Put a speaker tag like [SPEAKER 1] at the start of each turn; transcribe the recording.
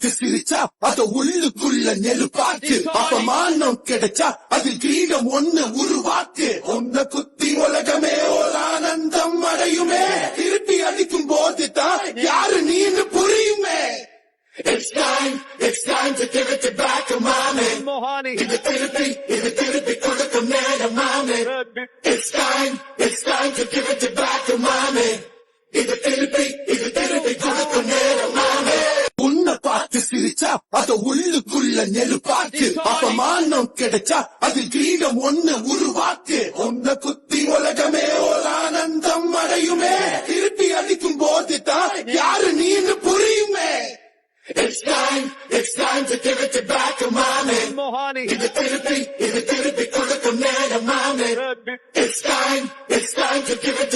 [SPEAKER 1] பார்த்து சிரிச்சா அத உள்ளுக்குள்ள நெருப்பாக்கு. அப்பமானம் கிடைச்சா அதில் கிரீடம் ஒண்ணு உருவாக்கு. ஒன்ன குத்தி உலகமே ஒரு ஆனந்தம் அடையுமே. திருப்பி அடிக்கும் போது தான் யாரு நீன்னு புரியுமே. It's time to give it back to mommy. இது திருப்பி கொடுக்கும் நேரம் மாமே. It's time to give it back to mommy. இது திருப்பி கொடுக்கும் நேரம் மாமே. உன்னை பார்த்து சிரிச்சா அத உள்ளுக்குள்ள நெருப்பாக்கு. அப்பமானம் கிடைச்சா அதில் கிரீடம் ஒண்ணு உருவாக்கு. உன்னை குத்தி உலகமே ஒரு ஆனந்தம் அடையுமே. திருப்பி அடிக்கும் போது தான் யாரு நீன்னு புரியுமே. It's time to give it back to mommy. இது திருப்பி கொடுக்கும் நேரம் மாமே. It's time to give it